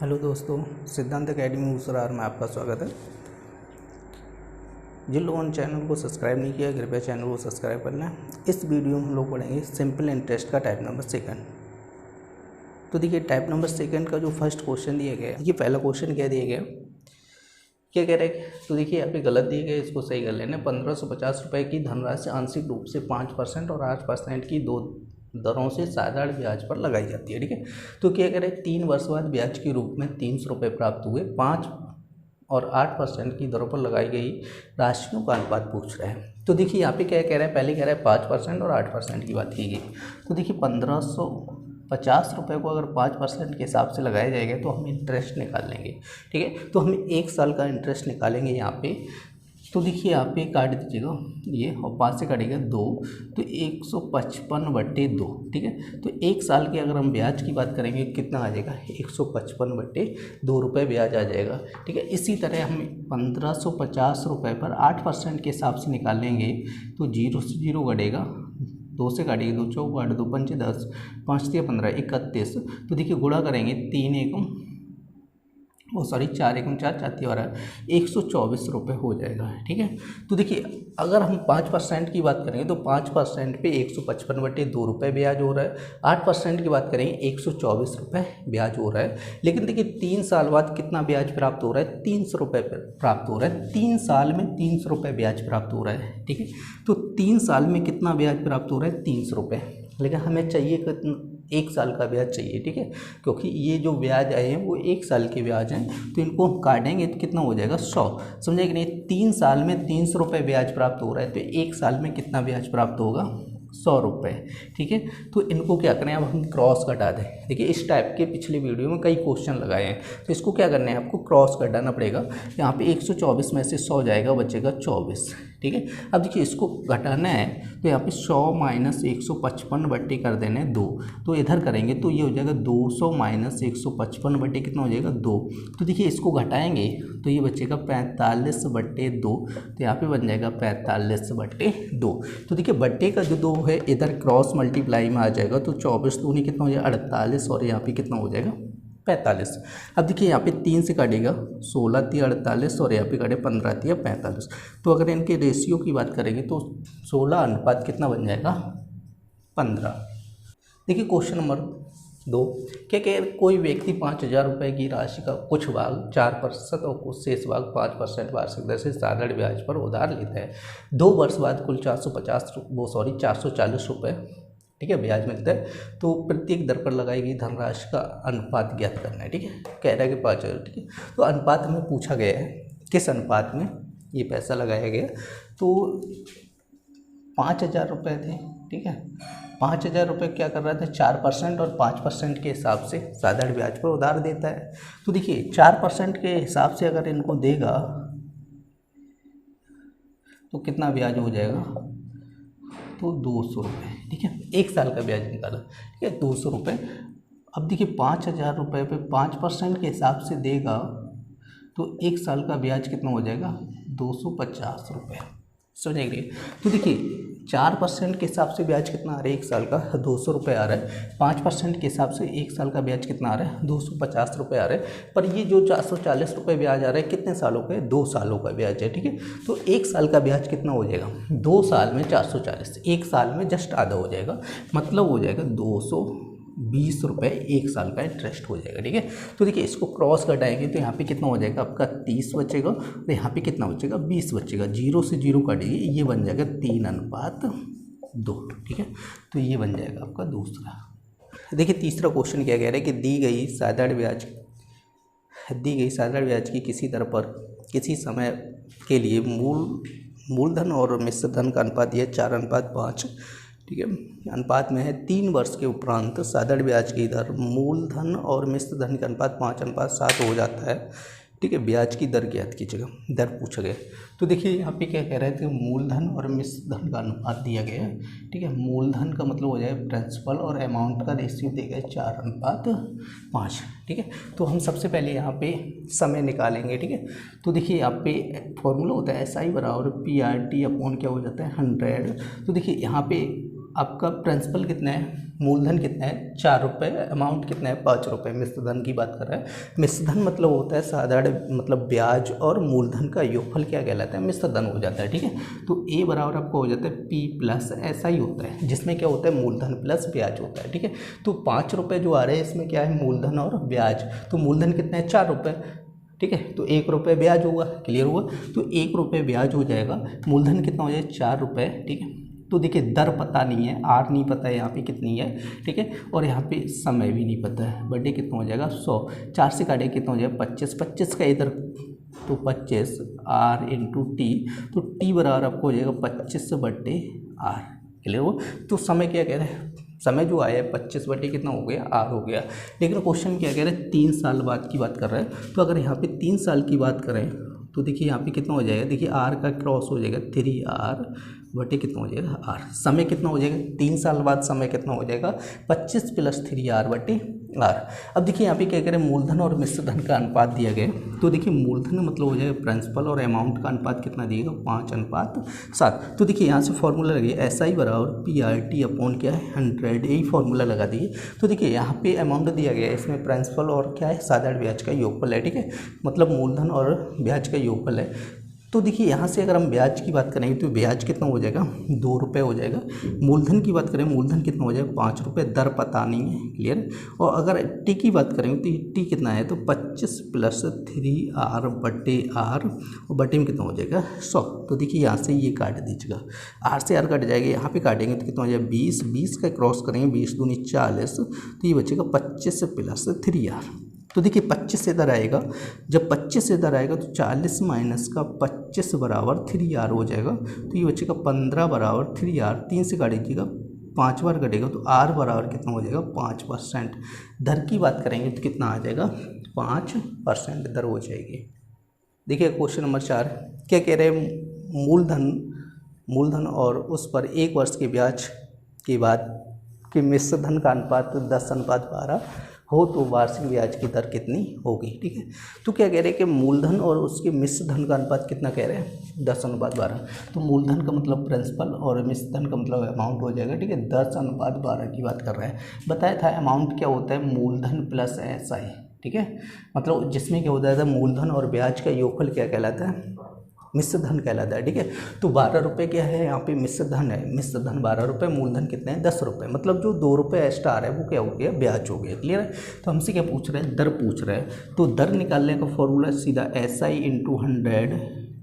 Hello दोस्तों, सिद्धांत academy मूसरार में आपका स्वागत है। जिन लोगों ने चैनल को सब्सक्राइब नहीं किया कृपया चैनल को सब्सक्राइब कर लें। इस वीडियो में हम लोग पढ़ेंगे सिंपल इंटरेस्ट का टाइप नंबर सेकंड। तो देखिए, टाइप नंबर सेकंड का जो फर्स्ट क्वेश्चन दिया गया है, ये पहला क्वेश्चन क्या दिया गया, क्या कह रहे हैं। तो देखिए यहाँ पे गलत दिए गए, इसको सही कर लेना। 1550 रुपये की धनराशि आंशिक रूप से 5% और 8% की दो दरों से साधारण ब्याज पर लगाई जाती है। ठीक है, तो क्या करें, 3 वर्ष बाद ब्याज के रूप में 300 रुपये प्राप्त हुए। 5 और 8% की दरों पर लगाई गई राशियों का अनुपात पूछ रहे हैं। तो देखिए यहाँ पे क्या कह रहा है, पहले कह रहा है 5% और 8% की बात की गई। तो देखिए 1550 रुपये को अगर 5% के हिसाब से लगाया जाएगा तो हम इंटरेस्ट निकाल लेंगे। ठीक है, तो हम 1 साल का इंटरेस्ट निकालेंगे यहाँ पे। तो देखिए यहाँ पे काट दीजिएगा ये, और 5 से काटेगा 2, तो 155/2। ठीक है, तो 1 साल के अगर हम ब्याज की बात करेंगे कितना आ जाएगा, 155/2 रुपये ब्याज आ जाएगा। ठीक है, इसी तरह हम 1550 रुपये पर 8% के हिसाब से निकालेंगे तो 0 से 0 कटेगा, 2 से काटिएगा 2 चौक 8 2 पंचे 10 5 3 15 31। तो देखिए गुणा करेंगे 3 एकम 4 एकम 4 4 12 124 रुपये हो जाएगा। ठीक है, तो देखिए अगर हम 5% की बात करेंगे तो 5% पे 155/2 रुपये ब्याज हो रहा है। 8% की बात करेंगे 124 रुपये ब्याज हो रहा है। लेकिन देखिए 3 साल बाद कितना ब्याज प्राप्त हो रहा है, 300 रुपये प्राप्त हो रहा है। 3 साल में 300 रुपये ब्याज प्राप्त हो रहा है। ठीक है, तो 3 साल में कितना ब्याज प्राप्त हो रहा है, 300 रुपये। लेकिन हमें चाहिए कितना, 1 साल का ब्याज चाहिए। ठीक है, क्योंकि ये जो ब्याज आए हैं वो 1 साल के ब्याज हैं, तो इनको हम काटेंगे तो कितना हो जाएगा, 100। समझे कि नहीं, 3 साल में 300 रुपये ब्याज प्राप्त हो रहा है, तो 1 साल में कितना ब्याज प्राप्त होगा, 100 रुपये। ठीक है, तो इनको क्या करें, अब हम क्रॉस घटा दें। देखिए इस टाइप के पिछले वीडियो में कई क्वेश्चन लगाए हैं, तो इसको क्या करना है, आपको क्रॉस घटाना पड़ेगा। यहाँ पे 124 में से 100 जाएगा, बचेगा 24। ठीक है, अब देखिए इसको घटाना है तो यहाँ पे 100 - 155 बट्टे कर देना है 2। तो इधर करेंगे तो ये हो जाएगा 200 - 155 बट्टे कितना हो जाएगा, 2। तो देखिए इसको घटाएंगे तो ये बचेगा 45/2। तो यहाँ पे बन जाएगा 45/2। तो देखिए बट्टे का जो 2 है इधर क्रॉस मल्टीप्लाई में आ जाएगा, तो 24 दूनी कितना हो जाएगा, 48, और यहाँ पे कितना हो जाएगा, 45। अब देखिए यहाँ पे 3 से काटेगा 16 3 48, और यहाँ पे काटे 15 3 45। तो अगर इनके रेशियो की बात करेंगे तो 16 अनुपात कितना बन जाएगा, 15। देखिए क्वेश्चन नंबर 2, क्या कह, कोई व्यक्ति 5000 रुपये की राशि का कुछ भाग 4% और कुछ शेष भाग 5% वार्षिक दर से साधारण ब्याज पर उधार लेता है। 2 वर्ष बाद कुल 440 रुपये, ठीक है, ब्याज मिलता है। तो प्रत्येक दर पर लगाई गई धनराशि का अनुपात ज्ञात करना है। ठीक है, कह रहा है कि 5000। ठीक है, तो अनुपात हमें पूछा गया है, किस अनुपात में ये पैसा लगाया गया। तो 5000 रुपये थे। ठीक है, 5000 रुपये क्या कर रहा था, 4% और 5% के हिसाब से साधारण ब्याज पर उधार देता है। तो देखिए 4% के हिसाब से अगर इनको देगा तो कितना ब्याज हो जाएगा, तो 200 रुपये। ठीक है, 1 साल का ब्याज निकाला। ठीक है, 200 रुपये। अब देखिए 5000 रुपये पे 5% के हिसाब से देगा तो 1 साल का ब्याज कितना हो जाएगा, 250 रुपये। समझेंगे। तो देखिए 4% के हिसाब से ब्याज कितना आ रहा है, 1 साल का 200 रुपये आ रहा है। 5% के हिसाब से 1 साल का ब्याज कितना आ रहा है, 250 रुपये आ रहा है। पर ये जो 440 रुपये ब्याज आ रहा है कितने सालों का है, 2 सालों का ब्याज है। ठीक है, तो 1 साल का ब्याज कितना हो जाएगा, 2 साल में 440, 1 साल में जस्ट आधा हो जाएगा, मतलब हो जाएगा 220 रुपये 1 साल का इंटरेस्ट हो जाएगा। ठीक है, तो देखिए इसको क्रॉस घटाएंगे तो यहाँ पे कितना हो जाएगा, आपका 30 बचेगा, और यहाँ पे कितना बचेगा, 20 बचेगा। 0 से 0 काटिए, ये बन जाएगा 3:2। ठीक है, तो ये बन जाएगा आपका दूसरा। देखिए तीसरा क्वेश्चन क्या कह रहा है कि दी गई साधारण ब्याज की किसी दर पर किसी समय के लिए मूलधन और मिश्र धन का अनुपात यह 4:5। ठीक है, अनुपात में है। 3 वर्ष के उपरांत साधारण ब्याज की दर मूलधन और मिश्र धन का अनुपात 5:7 हो जाता है। ठीक है, ब्याज की दर ज्ञात कीजिएगा, दर पूछा गया। तो देखिए यहाँ पे क्या कह रहे थे, मूलधन और मिश्र धन का अनुपात दिया गया है। ठीक है, मूलधन का मतलब हो जाए प्रिंसिपल, और अमाउंट का रेशियो दिया गया 4:5। ठीक है, तो हम सबसे पहले यहाँ पे समय निकालेंगे। ठीक है, तो देखिए यहाँ पे फॉर्मूला होता है SI = PRT अपॉन क्या हो जाता है, 100। तो देखिए यहाँ पे आपका प्रिंसिपल कितना है, मूलधन कितना है 4 रुपये, अमाउंट कितना है 5 रुपये, मिश्र धन की बात कर रहे हैं। मिश्र धन मतलब होता है साधारण मतलब ब्याज और मूलधन का योगफल क्या कहलाता है, मिश्र धन हो जाता है। ठीक है, तो ए बराबर आपको हो जाता है पी प्लस ऐसा ही होता है, जिसमें क्या होता है मूलधन प्लस ब्याज होता है। ठीक है, तो 5 रुपये जो आ रहे हैं इसमें क्या है मूलधन और ब्याज, तो मूलधन कितना है 4 रुपये। ठीक है, तो 1 रुपये ब्याज होगा, क्लियर हुआ, तो 1 रुपये ब्याज हो जाएगा, मूलधन कितना हो जाएगा 4 रुपये। ठीक है, तो देखिए दर पता नहीं है, आर नहीं पता है यहाँ पे कितनी है। ठीक है, और यहाँ पे समय भी नहीं पता है, बर्थडे कितना हो जाएगा 100, 4 से काटे कितना हो जाएगा 25, 25 का इधर तो 25 आर इंटू टी, तो टी बराबर आपको हो जाएगा 25 बटे आर, क्लियर हो। तो समय क्या कह रहे हैं, समय जो आया है 25 बटे कितना हो गया आर हो गया, लेकिन क्वेश्चन क्या कह रहे हैं 3 साल बाद की बात कर रहे हैं। तो अगर यहाँ पे 3 साल की बात करें तो देखिए यहाँ पे कितना हो जाएगा, देखिए आर का क्रॉस हो जाएगा 3r बटे कितना हो जाएगा आर, समय कितना हो जाएगा 3 साल बाद समय कितना हो जाएगा 25 प्लस 3r बटे आर। अब देखिए यहाँ पे क्या करें मूलधन और मिश्र धन का अनुपात दिया गया, तो देखिए मूलधन मतलब हो जाएगा प्रिंसिपल और अमाउंट का अनुपात कितना दिएगा 5:7। तो देखिए यहाँ से फॉर्मूला लगे SI बराबर PRT अपॉन क्या है 100, यही फॉर्मूला लगा दिए। तो देखिए यहाँ पे अमाउंट दिया गया है, इसमें प्रिंसिपल और क्या है साधारण ब्याज का योगफल है। ठीक है, मतलब मूलधन और ब्याज का योगफल है। तो देखिए यहाँ से अगर हम ब्याज की बात करेंगे तो ब्याज कितना हो जाएगा 2 रुपये हो जाएगा, मूलधन की बात करें मूलधन कितना हो जाएगा 5 रुपये, दर पता नहीं है, क्लियर। और अगर टी की बात करेंगे तो टी कितना है तो 25 प्लस 3r बटे आर, और बटे में कितना हो जाएगा 100। तो देखिए यहाँ से ये काट दीजिएगा, आर से आर कट जाएगा, यहाँ पे काटेंगे तो कितना हो जाएगा 20, 20 का क्रॉस करेंगे 20 दूनी 40, तो ये बचेगा 25 प्लस 3r। तो देखिए 25 से इधर आएगा, जब 25 से इधर आएगा तो 40 माइनस का 25 बराबर 3r हो जाएगा, तो ये बचेगा 15 बराबर 3r, 3 से काटिएगा 5 बार कटेगा तो r बराबर कितना हो जाएगा 5%। दर की बात करेंगे तो कितना आ जाएगा 5% दर हो जाएगी। देखिए क्वेश्चन नंबर 4 क्या कह रहे हैं, मूलधन और उस पर 1 वर्ष के ब्याज के बाद कि मिश्र धन का अनुपात 10:12 हो तो वार्षिक ब्याज की दर कितनी होगी। ठीक है, तो क्या कह रहे हैं कि मूलधन और उसके मिश्र धन का अनुपात कितना कह रहे हैं 10:12। तो मूलधन का मतलब प्रिंसिपल और मिश्र धन का मतलब अमाउंट हो जाएगा। ठीक है, 10:12 की बात कर रहा है। बताया था अमाउंट क्या होता है मूलधन प्लस SI। ठीक है, मतलब जिसमें क्या होता है मूलधन और ब्याज का योगफल क्या कहलाता है मिश्र धन कहलाता है। ठीक है, तो 12 रुपये क्या है यहाँ पे मिश्र धन है, मिश्र धन 12 रुपये, मूलधन कितने हैं 10 रुपये, मतलब जो 2 रुपये एक्स्ट्रा आ रहा है वो क्या हो गया ब्याज हो गया, क्लियर है। तो हमसे क्या पूछ रहे हैं दर पूछ रहे हैं, तो दर निकालने का फॉर्मूला सीधा SI इंटू 100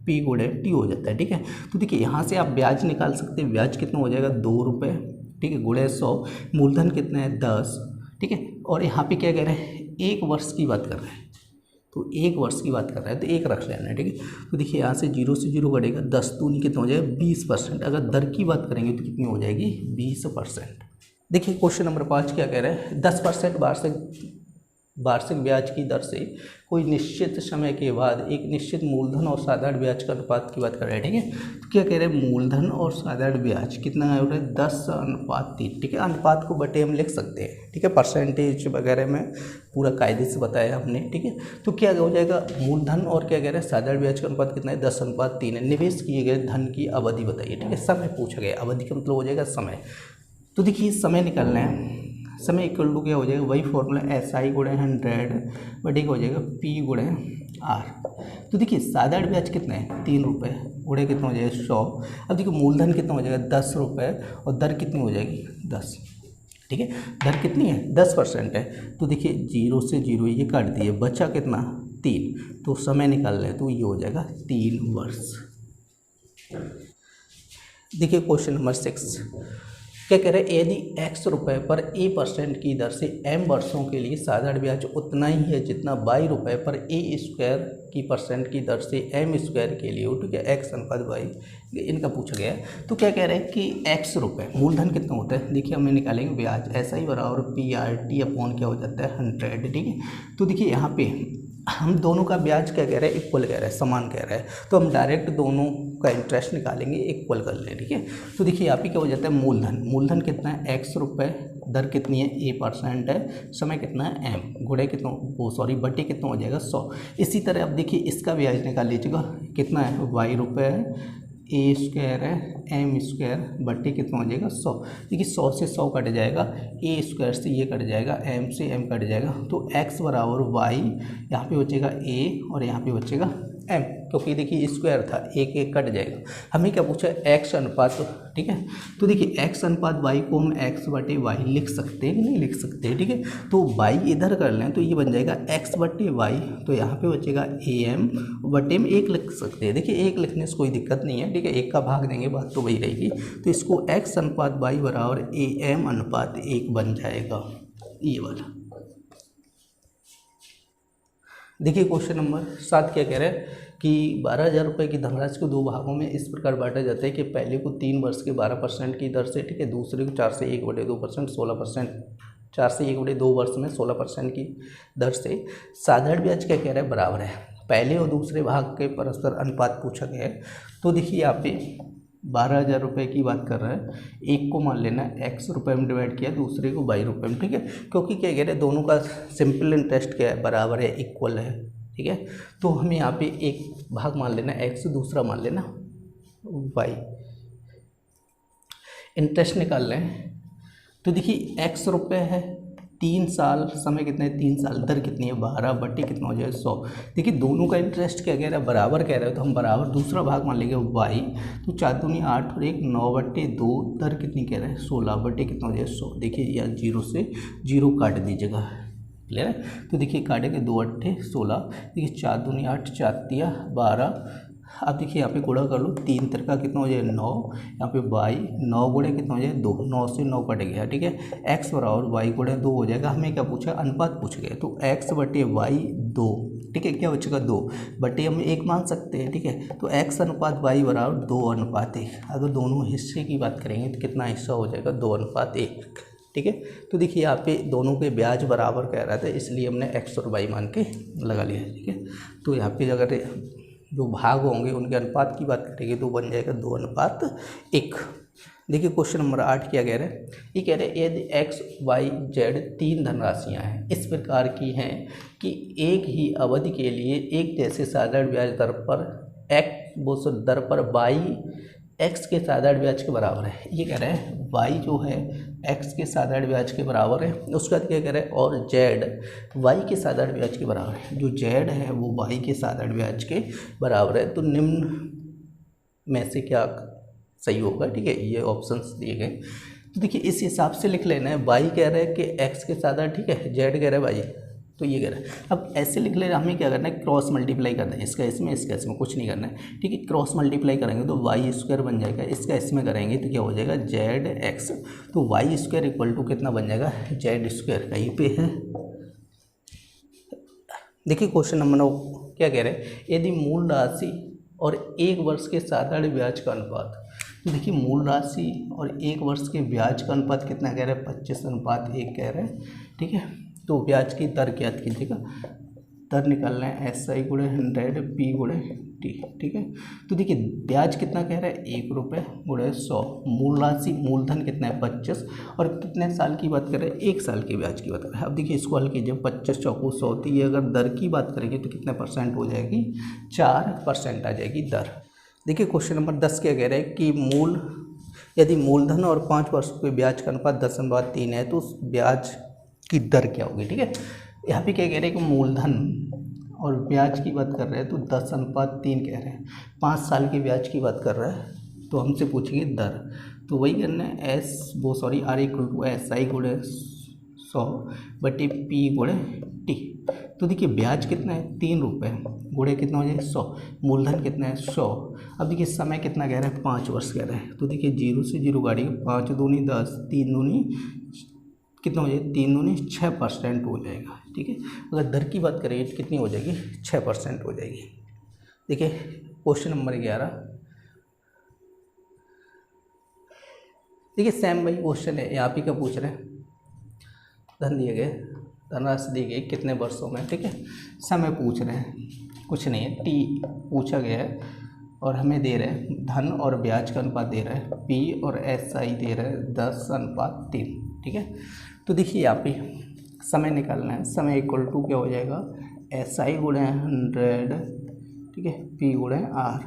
P गुणे T हो जाता है। ठीक है, तो देखिए यहाँ से आप ब्याज निकाल सकते हैं, ब्याज कितना हो जाएगा 2 रुपये, ठीक है, गुणे 100, मूलधन कितना है 10। ठीक है, और यहाँ पे क्या कह रहे हैं 1 वर्ष की बात कर रहे हैं, तो 1 वर्ष की बात कर रहा है तो 1 रख लेना है। ठीक है, तो देखिए यहाँ से 0 से 0 कटेगा, 10 दूनी कितना हो जाएगा 20%। अगर दर की बात करेंगे तो कितनी हो जाएगी 20%। देखिए क्वेश्चन नंबर 5 क्या कह रहे हैं 10% वार्षिक ब्याज की दर से कोई निश्चित समय के बाद एक निश्चित मूलधन और साधारण ब्याज का अनुपात की बात कर रहे हैं। ठीक है, तो क्या कह रहे हैं मूलधन और साधारण ब्याज कितना हो रहा है 10:3। ठीक है, अनुपात को बटे हम लिख सकते हैं। ठीक है, परसेंटेज वगैरह में पूरा कायदे से बताया हमने। ठीक है, तो क्या हो जाएगा मूलधन और क्या कह रहे हैं साधारण ब्याज का अनुपात कितना है 10:3 है। निवेश किए गए धन की अवधि बताइए। ठीक है, समय पूछा गया, अवधि का मतलब हो जाएगा समय। तो देखिए समय निकालना है, समय इक्वल टू क्या हो जाएगा वही फॉर्मूला SI गुणे 100 बटे क्या हो जाएगा P गुणे R। तो देखिए साधारण ब्याज कितना है 3 रुपये, गुणे कितना हो जाएगा 100। अब देखिए मूलधन कितना हो जाएगा 10 रुपये और दर कितनी हो जाएगी 10। ठीक है, दर कितनी है 10% है। तो देखिए 0 से 0 ये काट दिए, बचा कितना 3, तो समय निकाल रहे तो ये हो जाएगा 3 वर्ष। देखिए क्वेश्चन नंबर 6 क्या कह रहे हैं यदि x रुपये पर A% की दर से m वर्षों के लिए साधारण ब्याज उतना ही है जितना y रुपये पर A² की % की दर से m² के लिए हो, ठीक है, x/y इनका पूछा गया है। तो क्या कह रहे हैं कि x रुपये मूलधन कितना होता है, देखिए हमें निकालेंगे ब्याज SI बराबर PRT अपॉन क्या हो जाता है 100। ठीक है, तो देखिए यहाँ पे हम दोनों का ब्याज क्या कह रहे हैं इक्वल कह रहे हैं, समान कह रहे हैं, तो हम डायरेक्ट दोनों का इंटरेस्ट निकालेंगे इक्वल कर लें। ठीक है, तो देखिए यहाँ पे क्या हो जाता है मूलधन कितना है x रुपये, दर कितनी है A% है, समय कितना है m, गुणे कितना बटे कितना हो जाएगा 100। इसी तरह अब देखिए इसका ब्याज निकाल लीजिएगा, कितना है y रुपये है, ए स्क्वायर है एम स्क्वायर बट्टे कितना हो जाएगा 100। देखिए 100 से 100 कट जाएगा, ए स्क्वायर से ये कट जाएगा, एम से एम कट जाएगा, तो एक्स बराबर वाई, यहाँ पे बचेगा ए और यहाँ पे बचेगा एम, क्योंकि देखिए स्क्वायर था, एक एक कट जाएगा। हमें क्या पूछा, एक्स अनुपात, ठीक है। तो देखिए एक्स अनुपात वाई को हम एक्स बटे वाई लिख सकते हैं कि नहीं लिख सकते हैं, ठीक है। तो वाई इधर कर लें तो ये बन जाएगा एक्स बटे वाई, तो यहाँ पे बचेगा ए एम, बटे में एक लिख सकते हैं। देखिए एक लिखने से कोई दिक्कत नहीं है, ठीक है, एक का भाग देंगे बात तो वही रहेगी। तो इसको एक्स अनुपात वाई बराबर ए एम अनुपात 1 बन जाएगा, ये वाला। देखिए क्वेश्चन नंबर 7 क्या कह रहे हैं कि 12,000 रुपये की धनराशि को 2 भागों में इस प्रकार बांटा जाता है कि पहले को 3 वर्ष के 12% की दर से, ठीक है, दूसरे को 4 से 1/2% 16%, 4 से 1/2 वर्ष में 16% की दर से। साधारण ब्याज क्या कह रहा है, बराबर है। पहले और दूसरे भाग के परस्पर अनुपात पूछा गया है। तो देखिए यहाँ पे 12,000 रुपये की बात कर रहा है, एक को मान लेना x रुपये में डिवाइड किया, दूसरे को y रुपये में, ठीक है, क्योंकि क्या कह रहे हैं दोनों का सिंपल इंटरेस्ट क्या है, बराबर है, इक्वल है, ठीक है। तो हमें यहाँ पे एक भाग मान लेना x, दूसरा मान लेना y। इंटरेस्ट निकाल लें तो देखिए x रुपये है, 3 साल, समय कितना है 3 साल, दर कितनी है 12 बटे कितना हो जाए 100। देखिए दोनों का इंटरेस्ट क्या कह रहा है, बराबर कह रहा है, तो हम बराबर दूसरा भाग मान लेंगे y, तो 4 दूनी 8 और 1 9/2, दर कितनी कह रहा है 16 बटे कितना हो जाए 100। देखिए यहाँ 0 से 0 काट दीजिएगा, क्लियर है। तो देखिए काटेंगे 2 8 16, देखिए 4 दूनी 8, 4 तिया 12। अब देखिए यहाँ पे गुणा कर लो, 3 तिरका कितना हो जाए 9, यहाँ पे y 9 गुणे कितना हो जाए 2, 9 से 9 कट गया, ठीक है। x बराबर y गुणे 2 हो जाएगा। हमें क्या पूछा, अनुपात पूछ गया, तो x बटे y 2, ठीक है, क्या बचेगा 2 बटे हम 1 मान सकते हैं, ठीक है। तो x अनुपात y बराबर 2:1। अगर दोनों हिस्से की बात करेंगे तो कितना हिस्सा हो जाएगा 2:1, ठीक है। तो देखिए यहाँ पे दोनों के ब्याज बराबर कह रहा था, इसलिए हमने x और y मान के लगा लिया, ठीक है। तो यहाँ पे अगर जो भाग होंगे उनके अनुपात की बात करेंगे तो बन जाएगा 2:1। देखिए क्वेश्चन नंबर 8 क्या कह रहे हैं, ये कह रहे हैं यदि x y z 3 धनराशियाँ हैं, इस प्रकार की हैं कि एक ही अवधि के लिए एक जैसे साधारण ब्याज दर पर दर पर y x के साधारण ब्याज के बराबर है। ये कह रहे हैं y जो है x के साधारण ब्याज के बराबर है, उसके बाद क्या कह रहे हैं, और z y के साधारण ब्याज के बराबर है। जो z है वो y के साधारण ब्याज के बराबर है। तो निम्न में से क्या सही होगा, ठीक है, ये ऑप्शंस दिए गए। तो देखिए इस हिसाब से लिख लेना है, y कह रहा है कि x के साधारण, ठीक है, z कह रहा है y, तो ये कह रहा है। अब ऐसे लिख ले, हमें क्या करना है, क्रॉस मल्टीप्लाई करना है, इसका इसमें इसका इसमें, कुछ नहीं करना है, ठीक है। क्रॉस मल्टीप्लाई करेंगे तो वाई स्क्वायर बन जाएगा, इसका इसमें करेंगे तो क्या हो जाएगा जेड एक्स। तो वाई स्क्वायर इक्वल टू कितना बन जाएगा, जेड स्क्वायर, कहीं पे है। देखिए क्वेश्चन नंबर 9 क्या कह रहे हैं, यदि मूल राशि और 1 वर्ष के साधारण ब्याज का अनुपात, तो देखिए मूल राशि और 1 वर्ष के ब्याज का अनुपात कितना कह रहे हैं, 25:1 कह रहे हैं, ठीक है। तो ब्याज की दर ज्ञात कीजिएगा, दर निकालना है SI गुणे 100 P गुणे T, ठीक है। तो देखिए ब्याज कितना कह रहा है, 1 रुपये गुणे 100, मूल राशि मूलधन कितना है 25, और कितने साल की बात कर रहे हैं, 1 साल के ब्याज की बात कर रहे हैं। अब देखिए इसको हल कीजिए, 25 चौको 100, तो ये अगर दर की बात करेंगे तो कितने % हो जाएगी, 4% आ जाएगी दर। देखिए क्वेश्चन नंबर 10 क्या कह रहे हैं कि यदि मूलधन और 5 वर्षों के ब्याज का अनुपात 10:3 है तो उस ब्याज की दर क्या होगी, ठीक है। यहाँ पे क्या कह रहे हैं कि मूलधन और ब्याज की बात कर रहे हैं तो 10:3 कह रहे हैं, 5 साल के ब्याज की बात कर रहा है तो हमसे पूछेंगे दर, तो वही करना है R इक्वल टू SI गुणे 100 बटे P गुणे T। तो देखिए ब्याज कितना है 3 रुपये, गुणे कितना हो जाए 100, मूलधन कितना है 100। अब देखिए समय कितना कह रहा है 5 वर्ष कह रहा है, तो देखिए 0 से 0 गाड़ी 5 दूनी 10, 3 दूनी कितना हो जाएगा, 3 दूनी 6% हो जाएगा, ठीक है। अगर दर की बात करें तो कितनी हो जाएगी, 6% हो जाएगी। देखिए क्वेश्चन नंबर 11, देखिए सेम वही क्वेश्चन है, यहाँ पे क्या पूछ रहे हैं, धन दिए गए, धनराशि दी गई कितने वर्षों में, ठीक है, समय पूछ रहे हैं, कुछ नहीं है, टी पूछा गया है और हमें दे रहे हैं धन और ब्याज का अनुपात दे रहा है, पी और SI दे रहा है 10:3, ठीक है। तो देखिए यहाँ पे समय निकालना है, समय इक्वल टू क्या हो जाएगा SI गुणे 100, ठीक है, P गुणे R,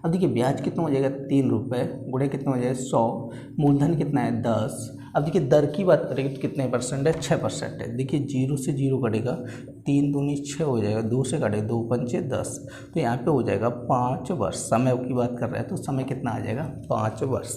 अब देखिए ब्याज कितना हो जाएगा 3 रुपये, गुणे कितना हो जाएगा 100, मूलधन कितना है 10। अब देखिए दर की बात करेंगे तो कितने परसेंट है 6% है। देखिए 0 से 0 कटेगा, 3 दूनी 6 हो जाएगा, 2 से कटेगा 2 पंचे 10, तो यहाँ पे हो जाएगा 5 वर्ष। समय की बात कर रहे हैं तो समय कितना आ जाएगा 5 वर्ष।